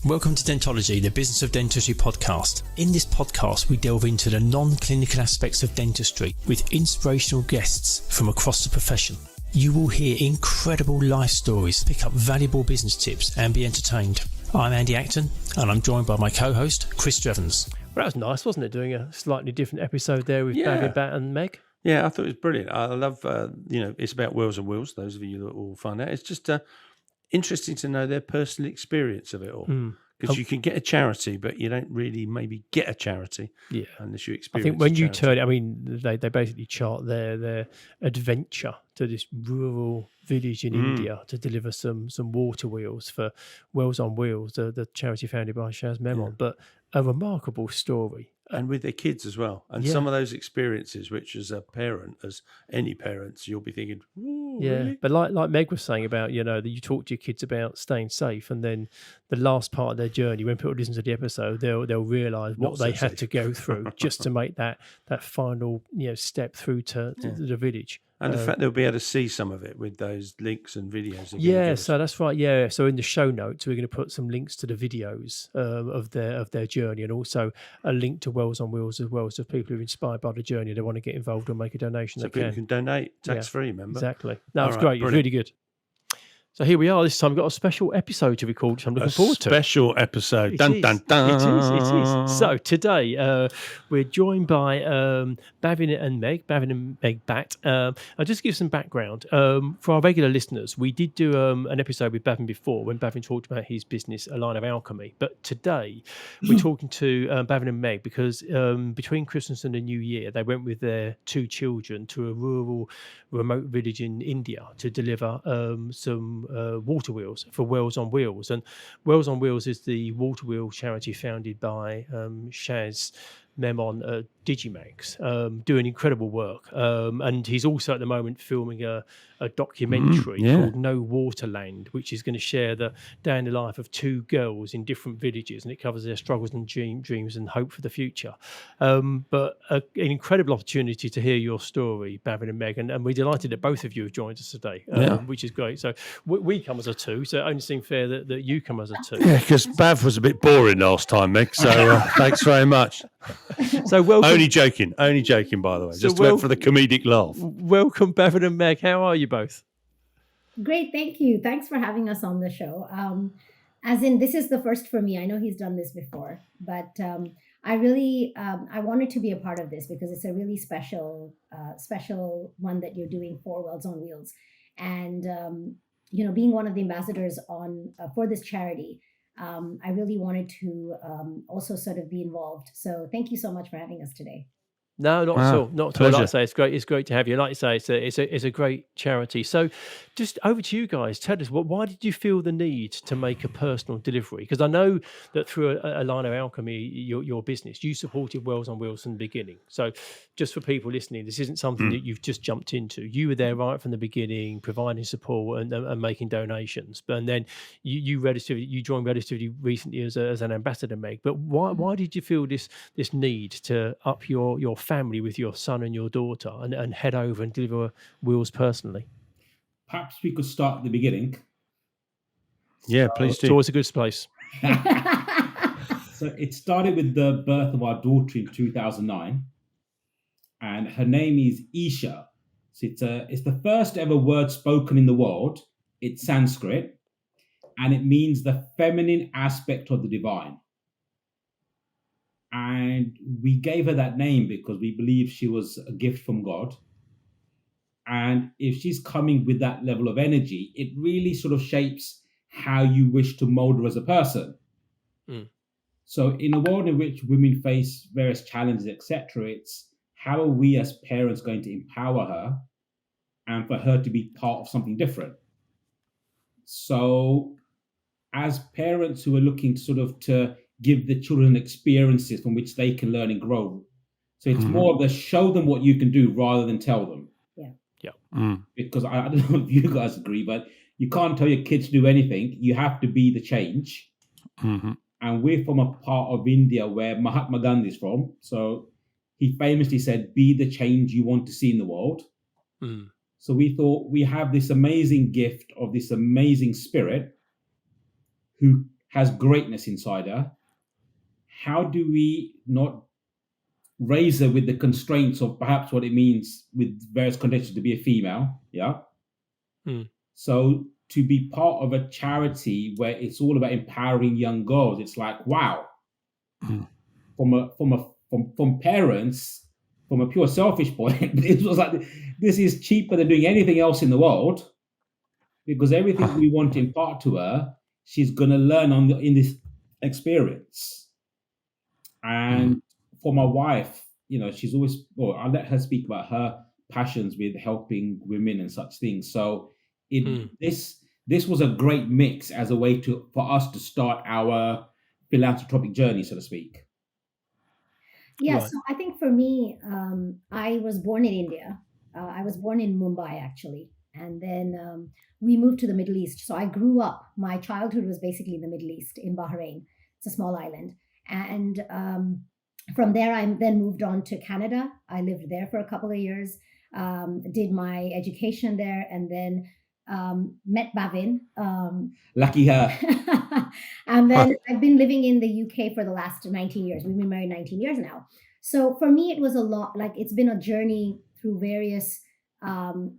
Welcome to Dentology, the Business of Dentistry podcast. In this podcast, we delve into the non-clinical aspects of dentistry with inspirational guests from across the profession. You will hear incredible life stories, pick up valuable business tips and be entertained. I'm Andy Acton and I'm joined by my co-host, Chris Drevens. Well, that was nice, wasn't it, doing a slightly different episode there with Bhavin Bhatt and Meg? Yeah, I thought it was brilliant. I love, it's about Wheels and Wheels, those of you that will find out. It's just interesting to know their personal experience of it all. Because you can get a charity, but you don't really maybe get a charity unless you experience I think when you charity. they basically chart their adventure to this rural village in India to deliver some water wheels for Wheels on Wheels, the charity founded by Shaz Memon. But a remarkable story. And with their kids as well. And some of those experiences, which as a parent, as any parents, you'll be thinking, really? But like Meg was saying about, that you talk to your kids about staying safe, and then the last part of their journey, when people listen to the episode, they'll realise what they had to go through just to make that final step through to the village. And the fact they'll be able to see some of it with those links and videos. So that's right. Yeah, so in the show notes, we're going to put some links to the videos of their journey, and also a link to Wheels on Wheels as well. So if people are inspired by the journey, they want to get involved or make a donation, so people can donate tax-free, remember? Exactly. No, it's great. It's really good. So here we are. This time we've got a special episode to record, which I'm looking forward to. Special episode. It is. So today we're joined by Bhavin and Meg Bhatt. I'll just give some background. For our regular listeners, we did do an episode with Bhavin before when Bhavin talked about his business, Aligner Alchemy. But today we're talking to Bhavin and Meg because between Christmas and the New Year, they went with their two children to a rural, remote village in India to deliver some water wheels for Wheels on Wheels. And Wheels on Wheels is the water wheel charity founded by Shaz Memon Digimax, doing incredible work. And he's also at the moment filming a documentary called No Waterland, which is going to share the day in the life of two girls in different villages, and it covers their struggles and dreams and hope for the future. But an incredible opportunity to hear your story, Bhavin and Meg, and we're delighted that both of you have joined us today, which is great. So we come as a two, so it only seemed fair that you come as a two. Yeah, because Bav was a bit boring last time, Meg, so thanks very much. So welcome. Only joking, by the way. Just went for the comedic laugh. Welcome, Bhavin and Meg. How are you both? Great, thank you. Thanks for having us on the show. As in, this is the first for me. I know he's done this before, but I really I wanted to be a part of this because it's a really special one that you're doing for Wheels on Wheels, and being one of the ambassadors on for this charity. I really wanted to also sort of be involved. So thank you so much for having us today. No, not at all. Not at all. Like I say, it's great. It's great to have you. Like you say, it's a great charity. So, just over to you guys. Tell us, why did you feel the need to make a personal delivery? Because I know that through Aligner Alchemy, your business, you supported Wheels on Wheels from the beginning. So, just for people listening, this isn't something that you've just jumped into. You were there right from the beginning, providing support and making donations. And then you joined relatively recently as an ambassador, Meg. But why did you feel this need to up your family with your son and your daughter and head over and deliver wheels personally? Perhaps we could start at the beginning. Yeah, please do. It's always a good place. So it started with the birth of our daughter in 2009, and her name is Isha. So it's the first ever word spoken in the world. It's Sanskrit, and it means the feminine aspect of the divine. And we gave her that name because we believe she was a gift from God. And if she's coming with that level of energy, it really sort of shapes how you wish to mold her as a person. So in a world in which women face various challenges, etc., it's how are we as parents going to empower her and for her to be part of something different? So as parents who are looking to give the children experiences from which they can learn and grow. So it's more of the show them what you can do rather than tell them. Because I don't know if you guys agree, but you can't tell your kids to do anything. You have to be the change. And we're from a part of India where Mahatma Gandhi is from. So he famously said, be the change you want to see in the world. So we thought we have this amazing gift of this amazing spirit who has greatness inside her. How do we not raise her with the constraints of perhaps what it means with various conditions to be a female? Yeah. So to be part of a charity where it's all about empowering young girls, it's like, wow. From parents, from a pure selfish point, it was like, this is cheaper than doing anything else in the world, because everything we want to impart to her, she's going to learn in this experience. And for my wife, she's always, I'll let her speak about her passions with helping women and such things. So this was a great mix as a way for us to start our philanthropic journey, so to speak. Yeah, Right. so I think for me, I was born in India. I was born in Mumbai, actually. And then we moved to the Middle East. So I grew up, my childhood was basically in the Middle East, in Bahrain. It's a small island. And from there, I then moved on to Canada. I lived there for a couple of years, did my education there, and then met Bhavin. Lucky her. And then I've been living in the UK for the last 19 years. We've been married 19 years now. So for me, it was a lot, like it's been a journey through various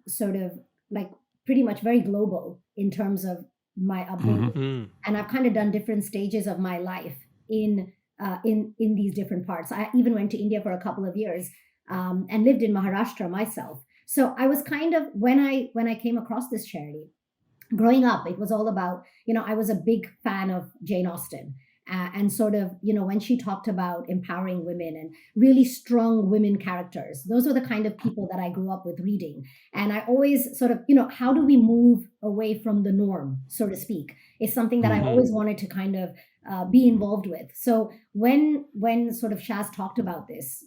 sort of like pretty much very global in terms of my upbringing. And I've kind of done different stages of my life in these different parts. I even went to India for a couple of years and lived in Maharashtra myself. So I was kind of, when I came across this charity, growing up, it was all about, I was a big fan of Jane Austen. And sort of, when she talked about empowering women and really strong women characters, those were the kind of people that I grew up with reading. And I always sort of, how do we move away from the norm, so to speak, is something that I always wanted to kind of be involved with. So when sort of Shaz talked about this,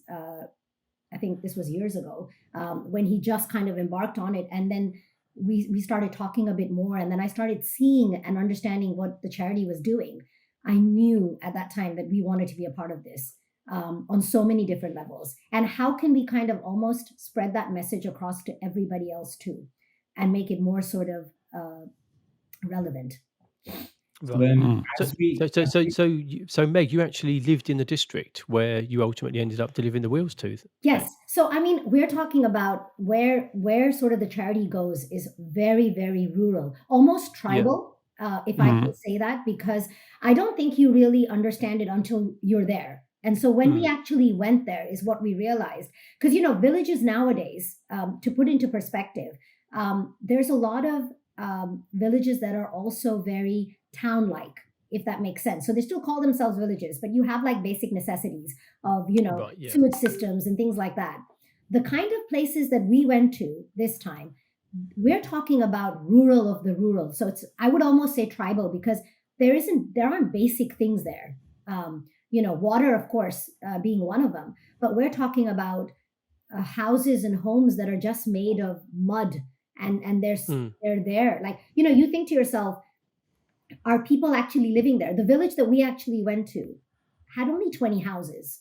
I think this was years ago, when he just kind of embarked on it. And then we started talking a bit more. And then I started seeing and understanding what the charity was doing. I knew at that time that we wanted to be a part of this on so many different levels. And how can we kind of almost spread that message across to everybody else too, and make it more sort of relevant? Right. So Meg, you actually lived in the district where you ultimately ended up delivering the wheels tooth. Yes. So I mean, we're talking about where sort of the charity goes is very, very rural, almost tribal. If I can say that, because I don't think you really understand it until you're there. And so when we actually went there is what we realized, because, villages nowadays, to put into perspective, there's a lot of villages that are also very town-like, if that makes sense. So they still call themselves villages, but you have like basic necessities of, sewage systems and things like that. The kind of places that we went to this time, we're talking about rural of the rural. So I would almost say tribal, because there aren't basic things there. Water, of course, being one of them, but we're talking about houses and homes that are just made of mud and they're there. Like, you think to yourself, are people actually living there? The village that we actually went to had only 20 houses.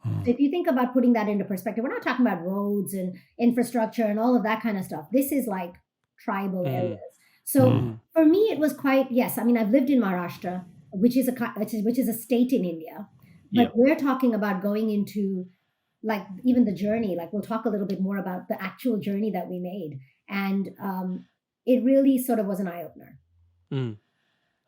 So if you think about putting that into perspective, we're not talking about roads and infrastructure and all of that kind of stuff. This is like tribal areas. So for me, it was quite, yes. I mean, I've lived in Maharashtra, which is a state in India, but we're talking about going into like even the journey. Like we'll talk a little bit more about the actual journey that we made, and it really sort of was an eye opener.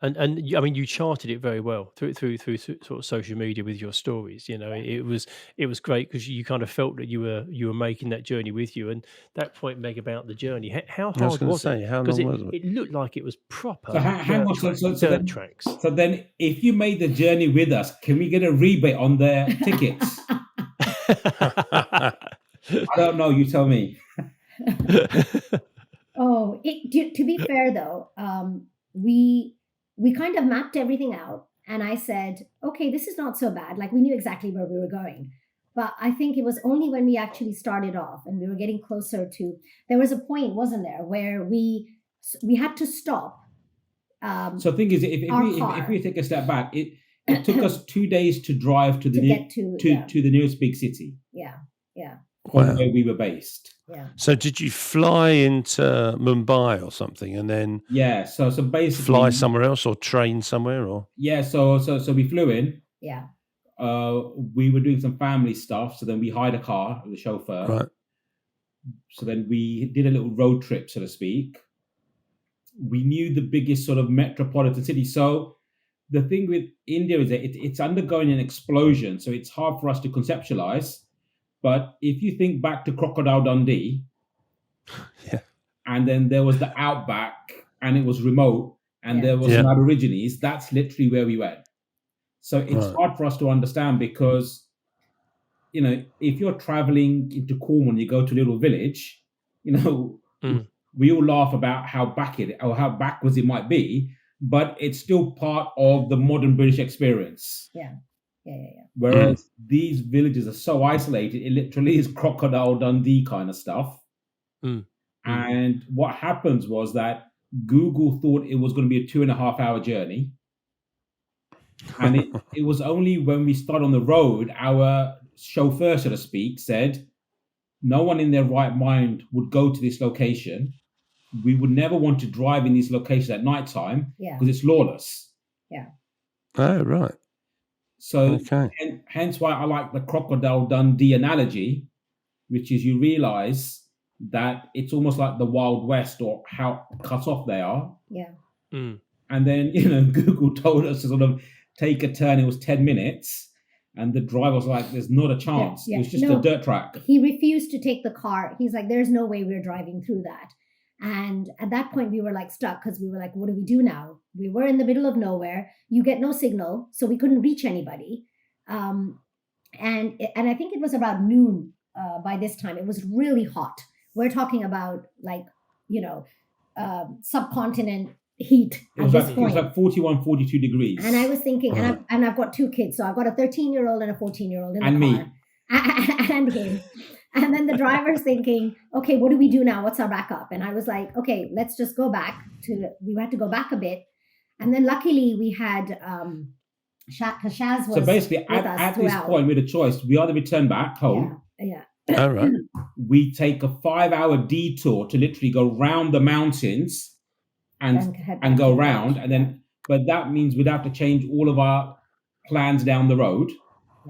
And I mean, you charted it very well through sort of social media with your stories. It was great because you kind of felt that you were making that journey with you. And that point, Meg, about the journey, how hard was it? How long was it? It looked like it was proper dirt tracks. So then, if you made the journey with us, can we get a rebate on the tickets? I don't know. You tell me. To be fair though, we kind of mapped everything out, and I said, okay, this is not so bad. Like we knew exactly where we were going. But I think it was only when we actually started off and we were getting closer to, there was a point, wasn't there, where we had to stop. So the thing is, if we take a step back, it took us 2 days to drive to the nearest big city. Yeah. From where we were based. Yeah. So did you fly into Mumbai or something and then So basically fly somewhere else or train somewhere or? Yeah, so we flew in. Yeah. We were doing some family stuff, so then we hired a car with a chauffeur. Right. So then we did a little road trip, so to speak. We knew the biggest sort of metropolitan city. So the thing with India is that it's undergoing an explosion, so it's hard for us to conceptualize. But if you think back to Crocodile Dundee, Yeah. and then there was the outback, and it was remote, and there was some Aborigines, that's literally where we went. So it's hard for us to understand because, you know, if you're traveling into Cornwall and you go to a little village, you know, we all laugh about how backwards it might be, but it's still part of the modern British experience. Yeah. Whereas these villages are so isolated, it literally is Crocodile Dundee kind of stuff. And what happens was that Google thought it was going to be a 2.5 hour journey. And it was only when we started on the road, our chauffeur, so to speak, said, no one in their right mind would go to this location. We would never want to drive in these locations at nighttime because it's lawless. Yeah. Oh, right. So hence why I like the Crocodile Dundee analogy, which is you realize that it's almost like the Wild West or how cut off they are. Yeah. And then, you know, Google told us to sort of take a turn. It was 10 minutes. And the driver was like, there's not a chance. It was just a dirt track. He refused to take the car. He's like, there's no way we're driving through that. And at that point, we were like stuck because we were like, what do we do now? We were in the middle of nowhere. You get no signal. So we couldn't reach anybody. And I think it was about noon by this time. It was really hot. We're talking about like, you know, subcontinent heat at this point. It was like 41, 42 degrees. And I was thinking, and I've got 2 kids. So I've got a 13-year-old and a 14-year-old in the car. Me. And him. And then the driver's thinking, okay, what do we do now? What's our backup? And I was like, okay, let's just go back we had to go back a bit. And then luckily we had Shaz was so basically at this point we had a choice. We either return back home. Yeah. All right. We take a 5-hour detour to literally go round the mountains and go round. And then, but that means we'd have to change all of our plans down the road.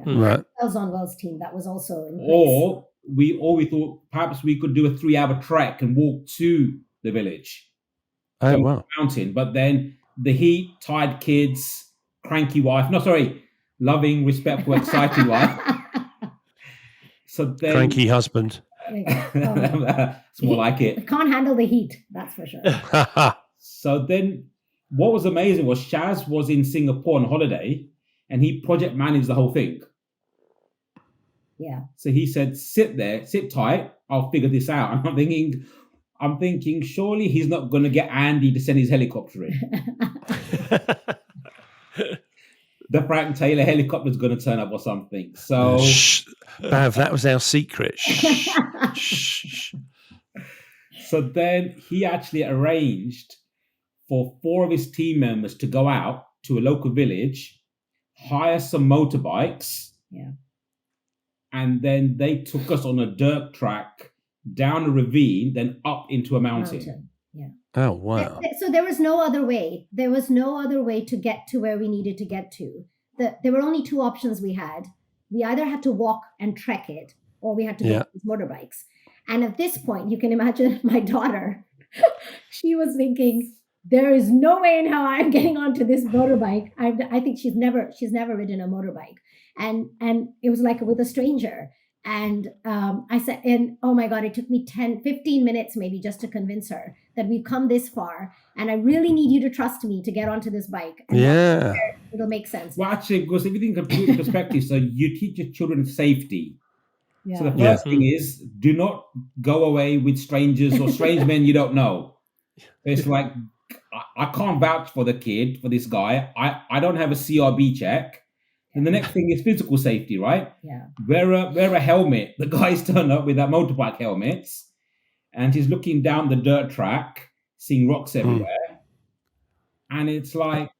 Yeah. Right. Wells on Wells team, that was also in place. Or we thought perhaps we could do a 3-hour trek and walk to the village. Oh, wow. Mountain. But then the heat, tired kids, cranky wife. No, sorry. Loving, respectful, exciting wife. So then, cranky husband. It's more like it. Can't handle the heat, that's for sure. So then what was amazing was Shaz was in Singapore on holiday and he project managed the whole thing. Yeah. So he said, sit tight, I'll figure this out. And I'm thinking, surely he's not going to get Andy to send his helicopter in. The Frank Taylor helicopter is going to turn up or something. So, Bav, that was our secret. Shh. So then he actually arranged for 4 of his team members to go out to a local village, hire some motorbikes. Yeah. And then they took us on a dirt track down a ravine, then up into a mountain. Yeah. Oh, wow. So there was no other way. There was no other way to get to where we needed to get to. There were only 2 options we had. We either had to walk and trek it, or we had to go with motorbikes. And at this point, you can imagine my daughter, she was thinking, there is no way in hell I'm getting onto this motorbike. I think she's never ridden a motorbike. And it was like with a stranger. And I said, and oh my God, it took me 10-15 minutes maybe just to convince her that we've come this far. And I really need you to trust me to get onto this bike. And it'll make sense. Well, actually, because if you think of it in perspective, so you teach your children safety. Yeah. So the first thing is, do not go away with strangers or strange men you don't know. It's like, I can't vouch for the kid, for this guy. I don't have a CRB check. And the next thing is physical safety, right? Yeah. Wear a helmet. The guy's turned up with that motorbike helmets and he's looking down the dirt track, seeing rocks everywhere. And it's like...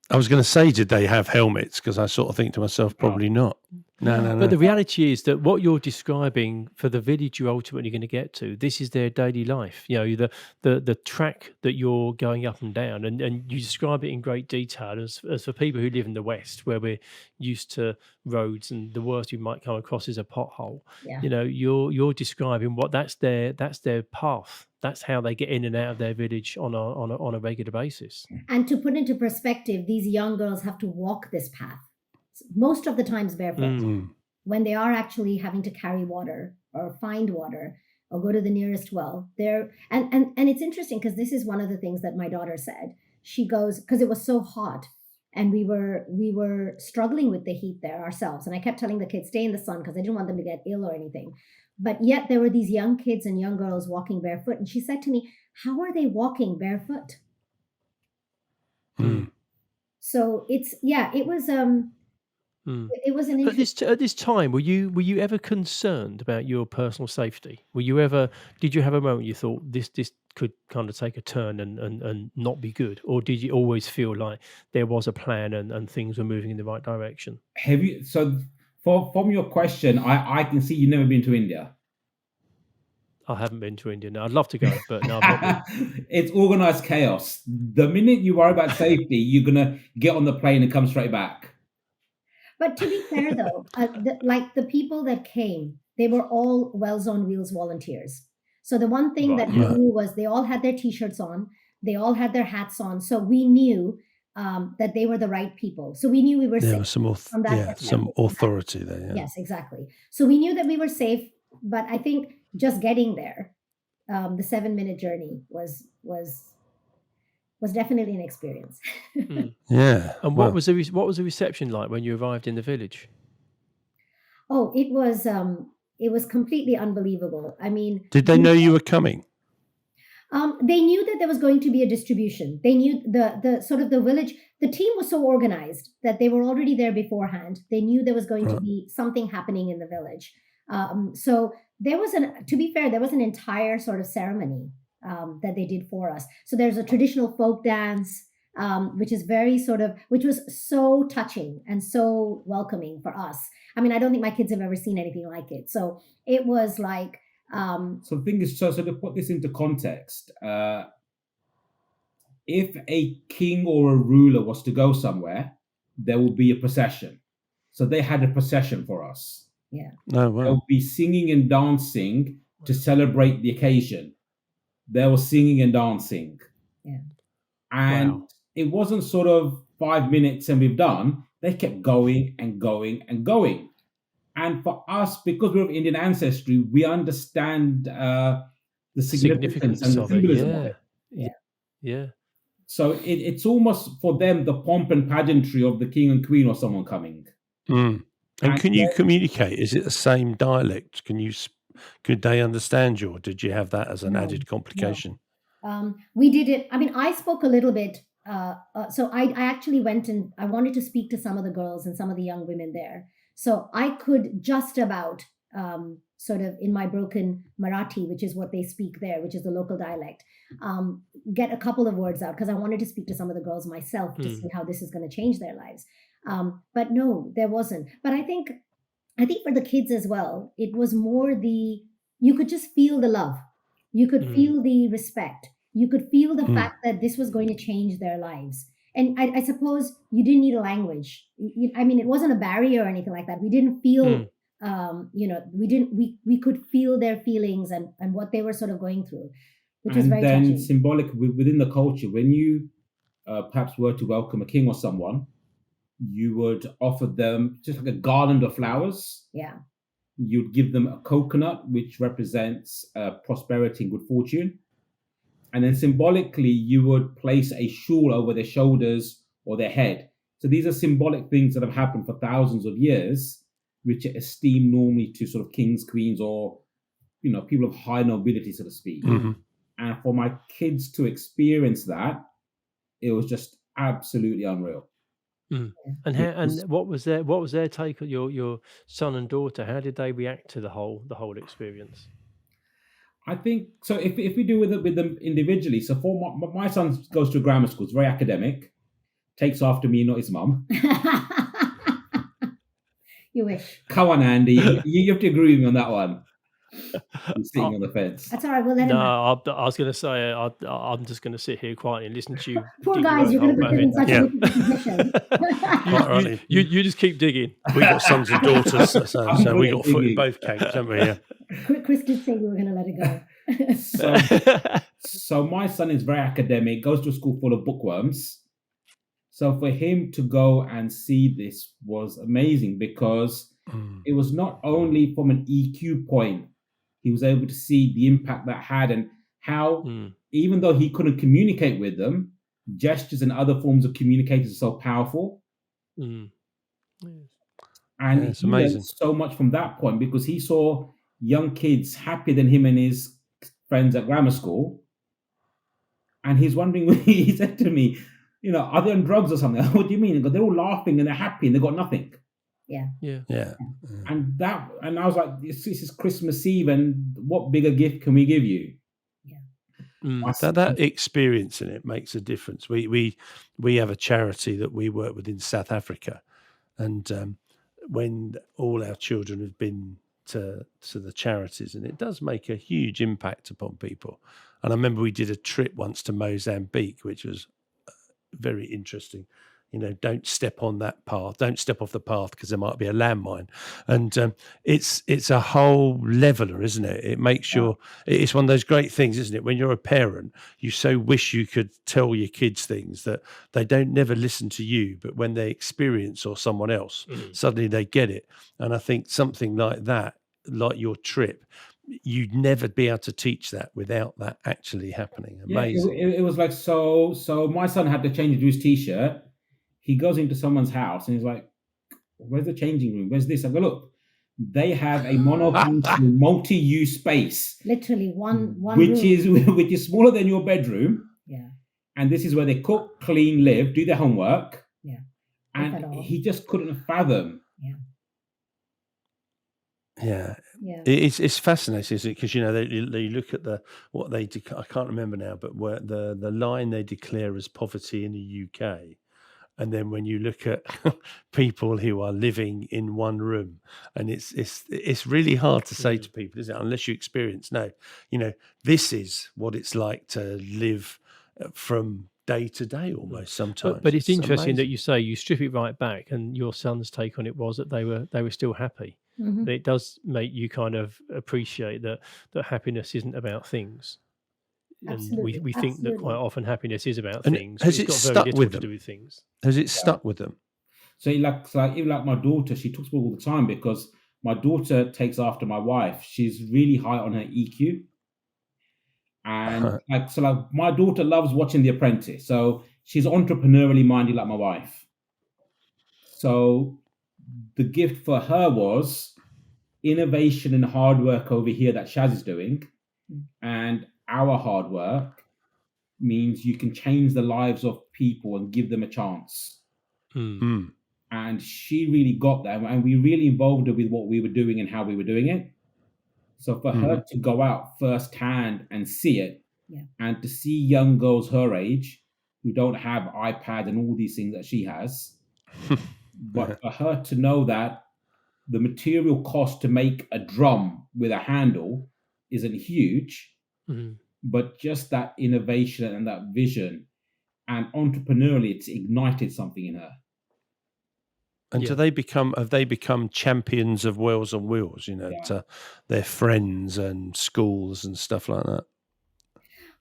I was going to say, did they have helmets? Because I sort of think to myself, probably not. No. But the reality is that what you're describing for the village you're ultimately going to get to, this is their daily life. The track that you're going up and down, and you describe it in great detail. As for people who live in the West, where we're used to roads, and the worst you might come across is a pothole. Yeah. You're describing what that's their path. That's how they get in and out of their village on a regular basis. And to put into perspective, these young girls have to walk this path most of the times barefoot. When they are actually having to carry water or find water or go to the nearest well, and it's interesting because this is one of the things that my daughter said. She goes, because it was so hot and we were struggling with the heat there ourselves, and I kept telling the kids, stay in the sun, because I didn't want them to get ill or anything. But yet there were these young kids and young girls walking barefoot, and she said to me, how are they walking barefoot? So it was it was an interesting. At this time, were you ever concerned about your personal safety? Did you have a moment you thought this could kind of take a turn and not be good, or did you always feel like there was a plan and things were moving in the right direction? From your question, I can see you've never been to India. I haven't been to India. No, I'd love to go, but no, I've not been. It's organized chaos. The minute you worry about safety, you're gonna get on the plane and come straight back. But to be fair, though, the people that came, they were all Wells on Wheels volunteers. So the one thing that we knew was they all had their T-shirts on, they all had their hats on. So we knew that they were the right people. So we knew we were safe. There was some authority there. Yeah. Yes, exactly. So we knew that we were safe. But I think just getting there, the 7-minute journey was definitely an experience. Yeah. And what was the reception like when you arrived in the village? Oh, it was completely unbelievable. I mean, did they know you were coming? They knew that there was going to be a distribution. They knew the sort of the village. The team was so organized that they were already there beforehand. They knew there was going to be something happening in the village. So there was to be fair, there was an entire sort of ceremony that they did for us. So there's a traditional folk dance, which is which was so touching and so welcoming for us. I mean, I don't think my kids have ever seen anything like it. So it was like. So the thing is, so to put this into context, if a king or a ruler was to go somewhere, there will be a procession. So they had a procession for us. Yeah. Oh, wow. They'll be singing and dancing to celebrate the occasion. They were singing and dancing. Yeah. And it wasn't sort of 5 minutes and we've done. They kept going and going and going. And for us, because we're of Indian ancestry, we understand the significance and the symbolism of it. Yeah. So it's almost for them the pomp and pageantry of the king and queen or someone coming. And can you communicate? Is it the same dialect? Could they understand you, or did you have that as an added complication? No. We did it. I mean, I spoke a little bit. So I actually went and I wanted to speak to some of the girls and some of the young women there. So I could just about sort of in my broken Marathi, which is what they speak there, which is the local dialect, get a couple of words out because I wanted to speak to some of the girls myself to see how this is going to change their lives. But no, there wasn't. But I think for the kids as well, it was more you could just feel the love. You could feel the respect. You could feel the fact that this was going to change their lives. And I suppose you didn't need a language. I mean, it wasn't a barrier or anything like that. We didn't feel, we could feel their feelings and what they were sort of going through, which was very touching. And then symbolic within the culture, when you perhaps were to welcome a king or someone, you would offer them just like a garland of flowers. Yeah. You'd give them a coconut, which represents prosperity and good fortune. And then symbolically, you would place a shawl over their shoulders or their head. So these are symbolic things that have happened for thousands of years, which are esteemed normally to sort of kings, queens, or, people of high nobility, so to speak. And for my kids to experience that, it was just absolutely unreal. And what was their take on your son and daughter? How did they react to the whole experience? I think so. If we do with them individually, so for my son goes to a grammar school, it's very academic, takes after me, not his mum. You wish. Come on, Andy. You have to agree with me on that one. I'm sitting on the fence. That's all right. We'll let him. No, I was going to say I'm just going to sit here quietly and listen to you. Poor dig your guys, own you're going to hole, put them in such Yeah. a difficult position. you just keep digging. We got sons and daughters, so we got foot in both camps, haven't we? Yeah. Chris did say we were going to let it go. So my son is very academic, goes to a school full of bookworms. So for him to go and see this was amazing, because it was not only from an EQ point, he was able to see the impact that had, and how, even though he couldn't communicate with them, gestures and other forms of communication are so powerful. And it's he amazing. learned so much from that point, because he saw young kids happier than him and his friends at grammar school. And he's wondering, he said to me, are they on drugs or something? What do you mean? They're all laughing and they're happy and they've got nothing. Yeah. And I was like, this is Christmas Eve, and what bigger gift can we give you? That experience in it makes a difference. We have a charity that we work with in South Africa, and when all our children have been to the charities, and it does make a huge impact upon people. And I remember we did a trip once to Mozambique, which was very interesting. Don't step on that path. Don't step off the path, because there might be a landmine. And it's a whole leveler, isn't it? It makes sure it's one of those great things, isn't it? When you're a parent, you so wish you could tell your kids things that they don't never listen to you, but when they experience or someone else, suddenly they get it. And I think something like that, like your trip, you'd never be able to teach that without that actually happening. Amazing. Yeah, it was like, so my son had to change into his t-shirt. He goes into someone's house and he's like, where's the changing room? Where's this? I go, look, they have a multi-use space. Literally one which room. which is smaller than your bedroom. Yeah. And this is where they cook, clean, live, do their homework. Yeah. And he just couldn't fathom. Yeah. It's fascinating, isn't it? Because they look at what they I can't remember now, but where the line they declare as poverty in the UK. And then when you look at people who are living in one room, and it's really hard to say to people, isn't it? Unless you experience, this is what it's like to live from day to day almost sometimes. But it's interesting that you say you strip it right back, and your son's take on it was that they were still happy. Mm-hmm. It does make you kind of appreciate that happiness isn't about things. Absolutely. And we think that quite often happiness is about and things. Has it's it got stuck very little with to them? do with things. Has it stuck with them? So even like my daughter, she talks about it all the time, because my daughter takes after my wife. She's really high on her EQ. And my daughter loves watching The Apprentice. So she's entrepreneurially minded like my wife. So the gift for her was innovation and hard work over here that Shaz is doing. And our hard work means you can change the lives of people and give them a chance. And she really got that. And we really involved her with what we were doing and how we were doing it. So for her to go out firsthand and see it, and to see young girls her age who don't have iPad and all these things that she has, but for her to know that the material cost to make a drum with a handle isn't huge, but just that innovation and that vision and entrepreneurially, it's ignited something in her. And have they become champions of Wells on Wheels, to their friends and schools and stuff like that?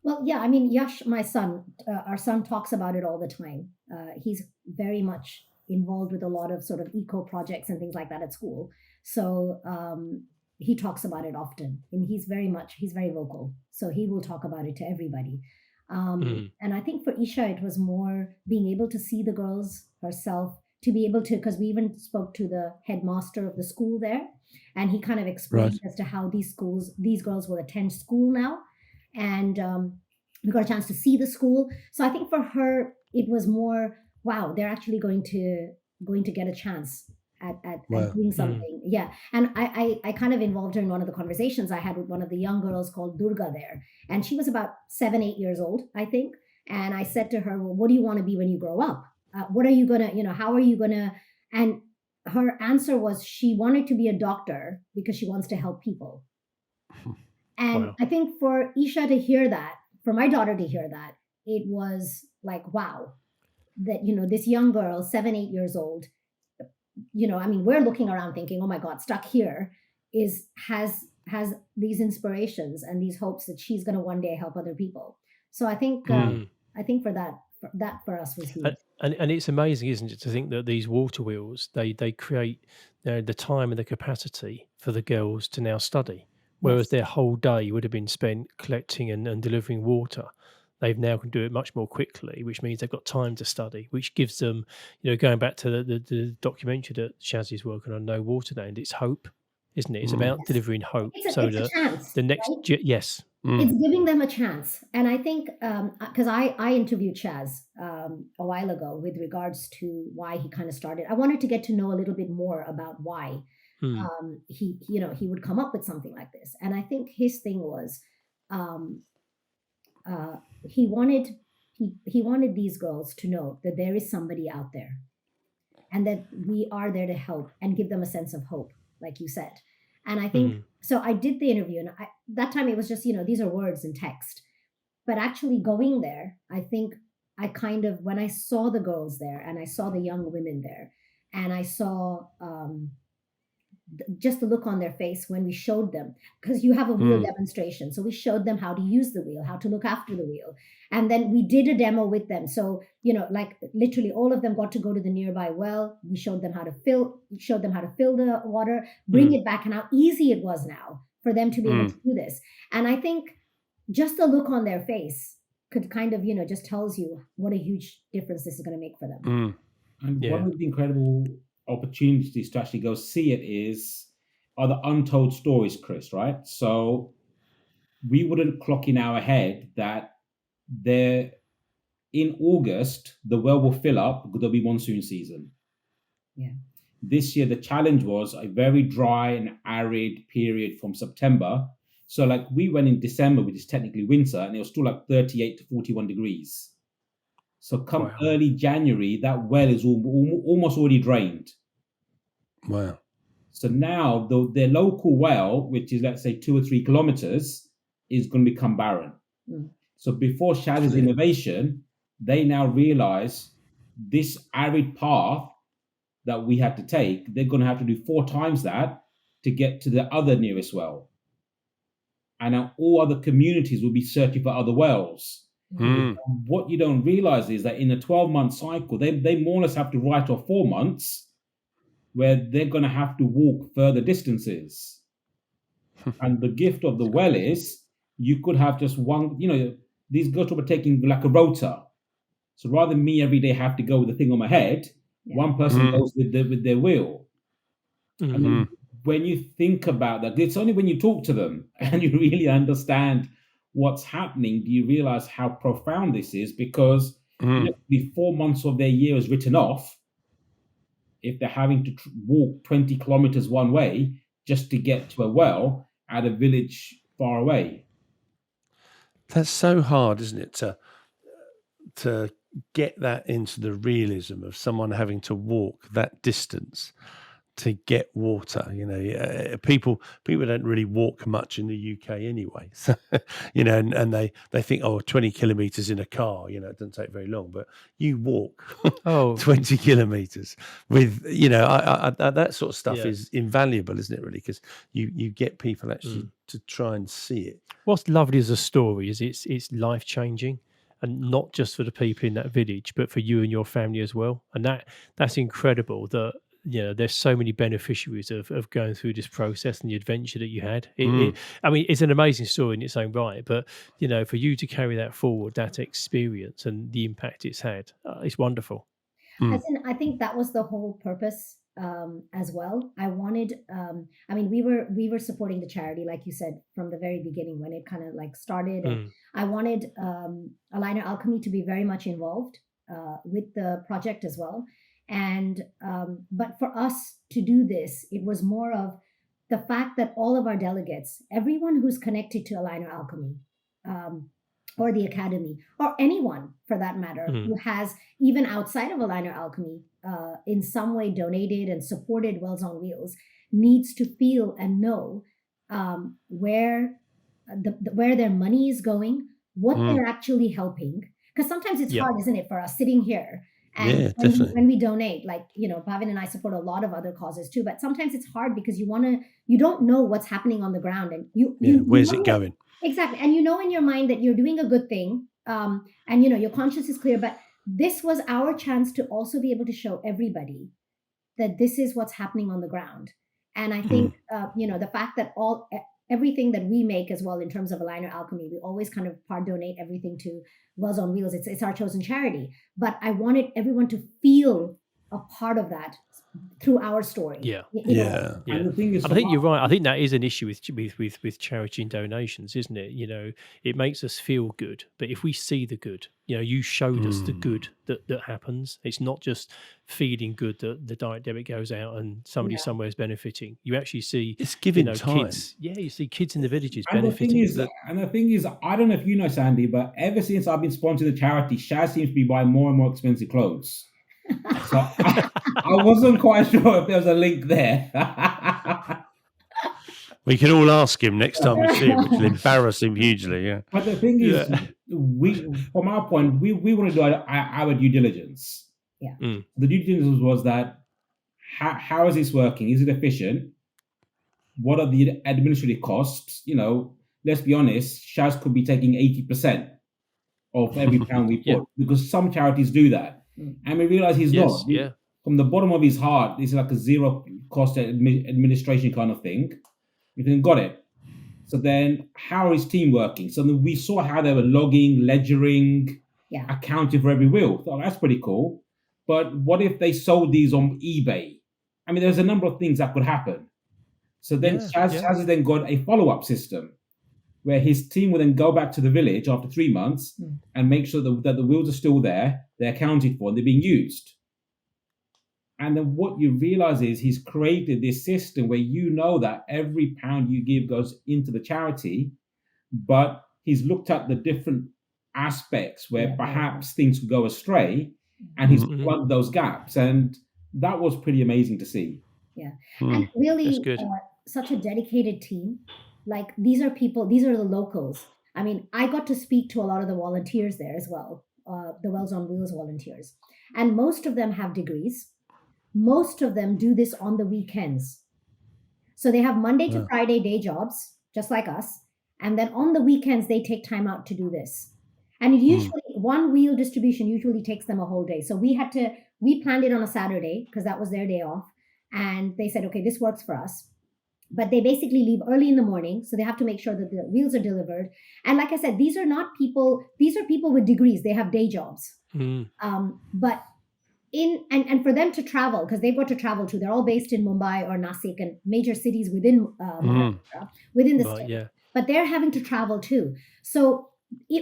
Well, yeah, I mean, Yash, my son, our son talks about it all the time. He's very much involved with a lot of sort of eco projects and things like that at school. So he talks about it often, and he's very vocal. So he will talk about it to everybody. And I think for Isha, it was more being able to see the girls herself, to be able to, because we even spoke to the headmaster of the school there, and he kind of explained as to how these girls will attend school now. And we got a chance to see the school. So I think for her, it was more, wow, they're actually going to get a chance at doing something. Yeah. And I kind of involved her in one of the conversations I had with one of the young girls called Durga there. And she was about 7-8 years old, I think. And I said to her, well, what do you want to be when you grow up? What are you going to, how are you going to, and her answer was she wanted to be a doctor because she wants to help people. And Wow. I think for Isha to hear that, for my daughter to hear that, it was like, wow, that, this young girl, 7, 8 years old, I mean, we're looking around thinking, oh my God, stuck here has these inspirations and these hopes that she's going to one day help other people. So I think for that for us was huge. And it's amazing, isn't it, to think that these water wheels they create the time and the capacity for the girls to now study, whereas Yes. their whole day would have been spent collecting and delivering water. They've now can do it much more quickly, which means they've got time to study, which gives them, going back to the documentary that Shazzy's working on, No Water Day, and it's hope, isn't it? It's about Yes. delivering hope, It's so a that chance, the next right? yes, It's giving them a chance. And I think, because I interviewed Chaz a while ago with regards to why he kind of started. I wanted to get to know a little bit more about why he would come up with something like this. And I think his thing was um, he wanted these girls to know that there is somebody out there and that we are there to help and give them a sense of hope, like you said. And I think so. I did the interview, and that time it was just these are words and text, but actually going there, I think I kind of, when I saw the girls there and I saw the young women there, and I saw just the look on their face when we showed them, because you have a wheel demonstration. So we showed them how to use the wheel, how to look after the wheel. And then we did a demo with them. So, like literally all of them got to go to the nearby well. We showed them how to fill the water, bring it back, and how easy it was now for them to be able to do this. And I think just the look on their face could kind of, just tells you what a huge difference this is going to make for them. And one of the incredible opportunities to actually go see it are the untold stories, Chris, right? So we wouldn't clock in our head that there in August the well will fill up because there'll be monsoon season. Yeah. This year the challenge was a very dry and arid period from September. So like we went in December, which is technically winter, and it was still like 38 to 41 degrees. So come early January, that well is almost already drained. Wow. So now their local well, which is let's say 2 or 3 kilometers, is going to become barren. So before Shaz's innovation, they now realize this arid path that we had to take, they're going to have to do 4 times that to get to the other nearest well. And now all other communities will be searching for other wells. What you don't realize is that in a 12-month cycle, they more or less have to write off 4 months where they're going to have to walk further distances. And the gift of the well is you could have just one, these girls were taking like a rota. So rather than me every day have to go with the thing on my head, one person goes with their wheel. And when you think about that, it's only when you talk to them and you really understand what's happening, do you realize how profound this is? Because the 4 months of their year is written off if they're having to walk 20 kilometers one way just to get to a well at a village far away. That's so hard, isn't it, to get that into the realism of someone having to walk that distance to get water. People don't really walk much in the UK anyway. So, and they think, 20 kilometers in a car, it doesn't take very long, but you walk 20 kilometers with, that sort of stuff is invaluable, isn't it, really? Because you get people actually to try and see it. What's lovely as a story is it's life-changing. And not just for the people in that village, but for you and your family as well. And that's incredible that, there's so many beneficiaries of going through this process and the adventure that you had. I mean, it's an amazing story in its own right, but, for you to carry that forward, that experience and the impact it's had, it's wonderful. I think that was the whole purpose as well. I wanted, we were supporting the charity, like you said, from the very beginning when it kind of like started. And I wanted Aligner Alchemy to be very much involved with the project as well. And but for us to do this, it was more of the fact that all of our delegates, everyone who's connected to Aligner Alchemy, or the academy, or anyone for that matter, who has, even outside of Aligner Alchemy, in some way donated and supported Wells on Wheels, needs to feel and know where their money is going, what they're actually helping. Because sometimes it's hard, isn't it, for us sitting here and when we donate, like, Bhavin and I support a lot of other causes too, but sometimes it's hard because you don't know what's happening on the ground, and where's it going? Exactly. And in your mind that you're doing a good thing, and your conscience is clear, but this was our chance to also be able to show everybody that this is what's happening on the ground. And I think, the fact that everything that we make as well in terms of Aligner Alchemy, we always kind of part donate everything to Wells on Wheels. It's our chosen charity. But I wanted everyone to feel a part of that through our story. Yeah. And the thing is, I think you're right. I think that is an issue with charity and donations, isn't it? It makes us feel good, but if we see the good, you showed us the good that happens. It's not just feeling good that the direct debit goes out and somebody somewhere is benefiting. You actually see it's giving time. Kids. Yeah, you see kids in the villages and benefiting. The thing is, I don't know if you know, Sandy, but ever since I've been sponsoring the charity, Shaz seems to be buying more and more expensive clothes. So I wasn't quite sure if there was a link there. We can all ask him next time we see him, which will embarrass him hugely. Yeah. But the thing is, from our point, we want to do our due diligence. Yeah. The due diligence was that how is this working? Is it efficient? What are the administrative costs? Let's be honest, Shaz could be taking 80% of every pound we put because some charities do that. And we realize he's not. From the bottom of his heart, this is like a zero cost administration kind of thing. You think, got it. So then how is team working? So then we saw how they were logging, ledgering, accounting for every wheel. Thought that's pretty cool. But what if they sold these on eBay? I mean, there's a number of things that could happen. So then Shaz has then got a follow-up system where his team will then go back to the village after 3 months and make sure that the wheels are still there, they're accounted for, and they're being used. And then what you realize is he's created this system where that every pound you give goes into the charity, but he's looked at the different aspects where perhaps things could go astray, and he's plugged those gaps. And that was pretty amazing to see. Yeah. And really such a dedicated team. Like these are the locals. I mean, I got to speak to a lot of the volunteers there as well, the Wells on Wheels volunteers. And most of them have degrees. Most of them do this on the weekends. So they have Monday to Friday day jobs, just like us. And then on the weekends, they take time out to do this. And it usually, one wheel distribution usually takes them a whole day. So we planned it on a Saturday because that was their day off. And they said, okay, this works for us. But they basically leave early in the morning. So they have to make sure that the wheels are delivered. And like I said, these are people with degrees. They have day jobs. But and for them to travel, because they've got to travel too, they're all based in Mumbai or Nasik and major cities within the state. Yeah. But they're having to travel too. So,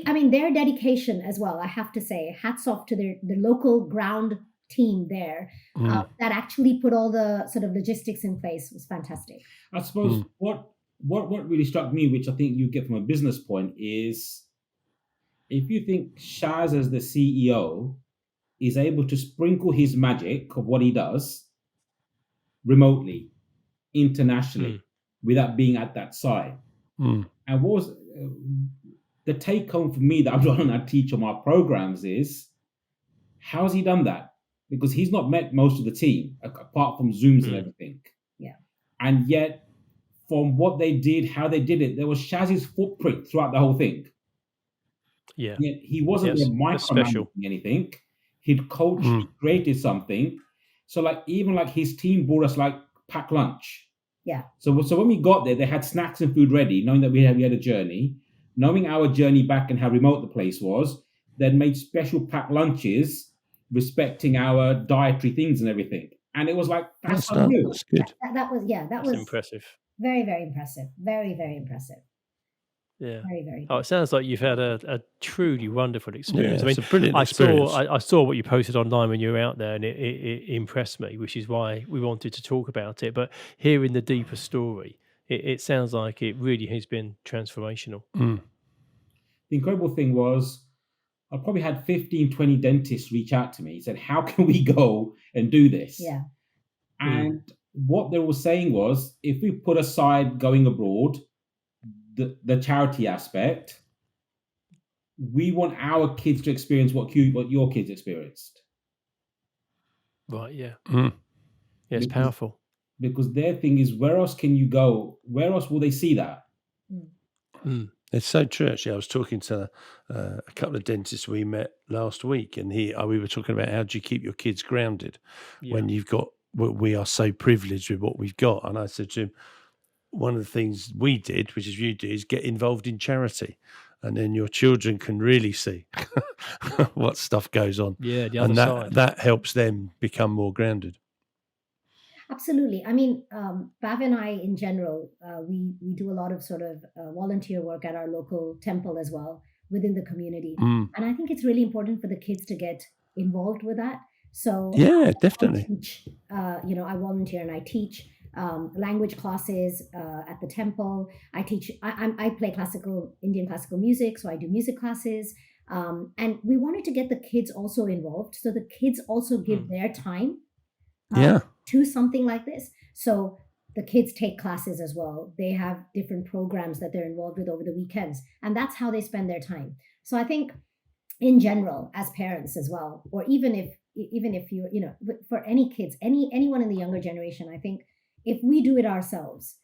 I mean, their dedication as well, I have to say, hats off to the local ground team there that actually put all the sort of logistics in place. Was fantastic. I suppose what really struck me, which I think you get from a business point, is if you think Shaz as the CEO is able to sprinkle his magic of what he does remotely, internationally, without being at that side. And what was the take home for me that I'm trying to teach on my programs is, how's he done that? Because he's not met most of the team, apart from Zooms and everything. Yeah. And yet, from what they did, how they did it, there was Shaz's footprint throughout the whole thing. Yeah. Yet he wasn't micromanaging anything. He'd coached, he created something. So even his team brought us packed lunch. Yeah. So when we got there, they had snacks and food ready, knowing that we had a journey, knowing our journey back and how remote the place was. They'd made special packed lunches, respecting our dietary things and everything. And it was that's unreal. That's good. That was impressive. Very, very impressive. Very, very impressive. Yeah. Very, very good. Oh, it sounds like you've had a truly wonderful experience. Yeah, it's a brilliant experience. I saw what you posted online when you were out there, and it impressed me, which is why we wanted to talk about it. But hearing the deeper story, it sounds like it really has been transformational. the incredible thing was I probably had 15, 20 dentists reach out to me, said, how can we go and do this? Yeah. And what they were saying was, if we put aside going abroad, the charity aspect, we want our kids to experience what your kids experienced. Right, yeah. Mm. Yeah, it's powerful. Because their thing is, where else can you go? Where else will they see that? Mm. It's so true. Actually, I was talking to a couple of dentists we met last week, and we were talking about how do you keep your kids grounded when you've got. We are so privileged with what we've got, and I said to him, one of the things we did, which is you do, is get involved in charity, and then your children can really see what stuff goes on. Yeah, the other side. That helps them become more grounded. Absolutely. I mean, Bav and I, in general, we do a lot of sort of volunteer work at our local temple as well within the community. And I think it's really important for the kids to get involved with that. So yeah, definitely. I teach, I volunteer and I teach language classes at the temple. I teach. I play Indian classical music, so I do music classes. And we wanted to get the kids also involved, so the kids also give their time. To something like this. So the kids take classes as well. They have different programs that they're involved with over the weekends, and that's how they spend their time. So I think in general, as parents as well, or even if you for any kids, anyone in the younger generation, I think if we do it ourselves,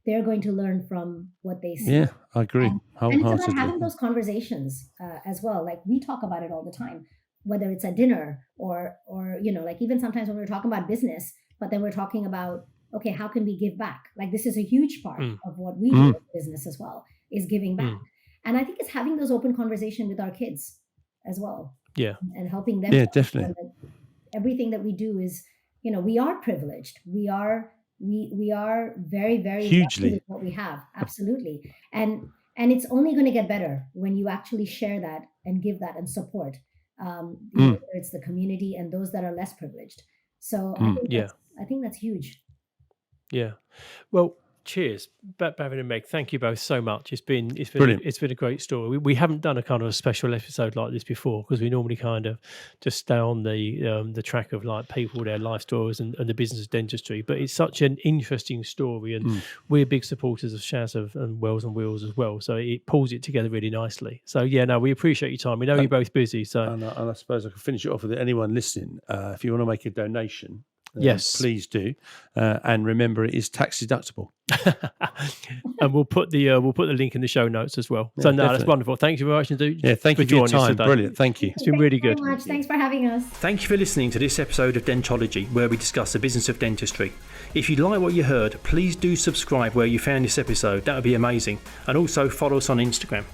they're going to learn from what they see. Yeah, I agree. And it's about having those conversations as well. Like we talk about it all the time, whether it's at dinner or like even sometimes when we're talking about business, but then we're talking about, okay, how can we give back? Like this is a huge part of what we do in business as well, is giving back. And I think it's having those open conversations with our kids as well. Yeah. And helping them. Yeah, definitely. Everything that we do is, we are privileged. We are very, very hugely lucky with what we have. Absolutely. And it's only going to get better when you actually share that and give that and support. Whether it's the community and those that are less privileged. So I think that's huge. Yeah. Well, cheers, Bhavin and Meg. Thank you both so much. It's been a great story. We haven't done a kind of a special episode like this before, because we normally kind of just stay on the track of like people, their life stories and the business of dentistry. But it's such an interesting story, and we're big supporters of Shaz and Wells and Wheels as well. So it pulls it together really nicely. So we appreciate your time. We know you're both busy. So and I suppose I can finish it off with anyone listening. If you want to make a donation. Yes, please do, and remember it is tax deductible. And we'll put the link in the show notes as well. So that's wonderful. Thank you very much indeed. Yeah, thank you for your time. Brilliant, thank you. It's been really good. Thanks very much. Thanks for having us. Thank you for listening to this episode of Dentology, where we discuss the business of dentistry. If you like what you heard, please do subscribe where you found this episode. That would be amazing. And also follow us on Instagram.